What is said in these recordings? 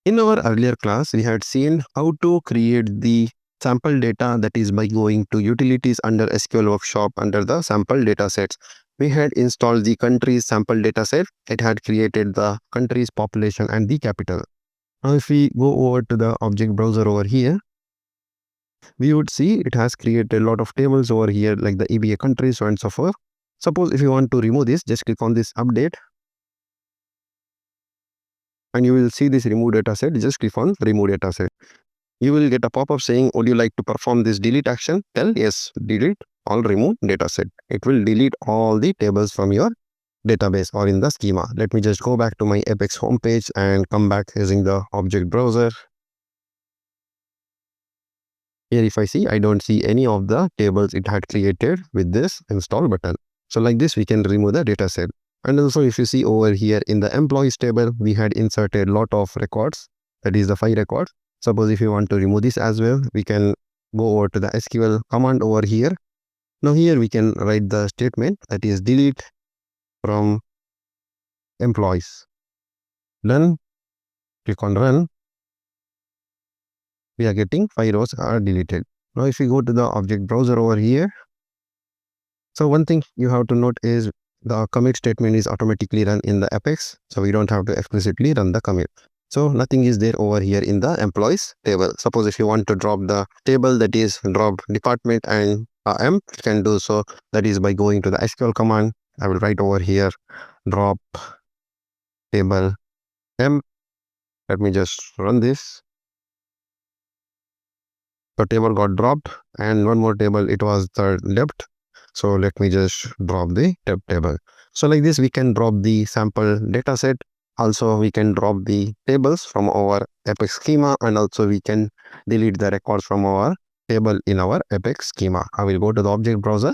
In our earlier class, we had seen how to create the sample data, that is by going to utilities under SQL Workshop under the sample data sets. We had installed the countries sample data set. It had created the country's population and the capital. Now if we go over to the object browser over here, we would see it has created a lot of tables over here like the EBA countries, so on and so forth. Suppose if you want to remove this, just click on this update and you will see this remove dataset. Just click on remove dataset. You will get a pop-up saying, would you like to perform this delete action? Tell yes, delete all remove dataset. It will delete all the tables from your database or in the schema. Let me just go back to my Apex homepage and come back using the object browser. Here if I see, I don't see any of the tables it had created with this install button. So like this, we can remove the dataset. And also if you see over here in the employees table, we had inserted a lot of records, that is the 5 records. Suppose if you want to remove this as well, we can go over to the SQL command over here. Now here we can write the statement, that is delete from employees. Done. Click on run. We are getting 5 rows are deleted. Now if we go to the object browser over here, so one thing you have to note is the commit statement is automatically run in the Apex, so we don't have to explicitly run the commit. So nothing is there over here in the employees table. Suppose if you want to drop the table, that is drop department and M, you can do so. That is by going to the SQL command. I will write over here drop table M. Let me just run this. The table got dropped and one more table, it was the depth. So let me just drop the depth table. So like this, we can drop the sample data set. Also, we can drop the tables from our Apex schema, and also we can delete the records from our table in our Apex schema. I will go to the object browser.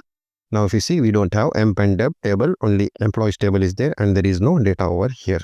Now, if you see, we don't have emp and depth table, only employees table is there and there is no data over here.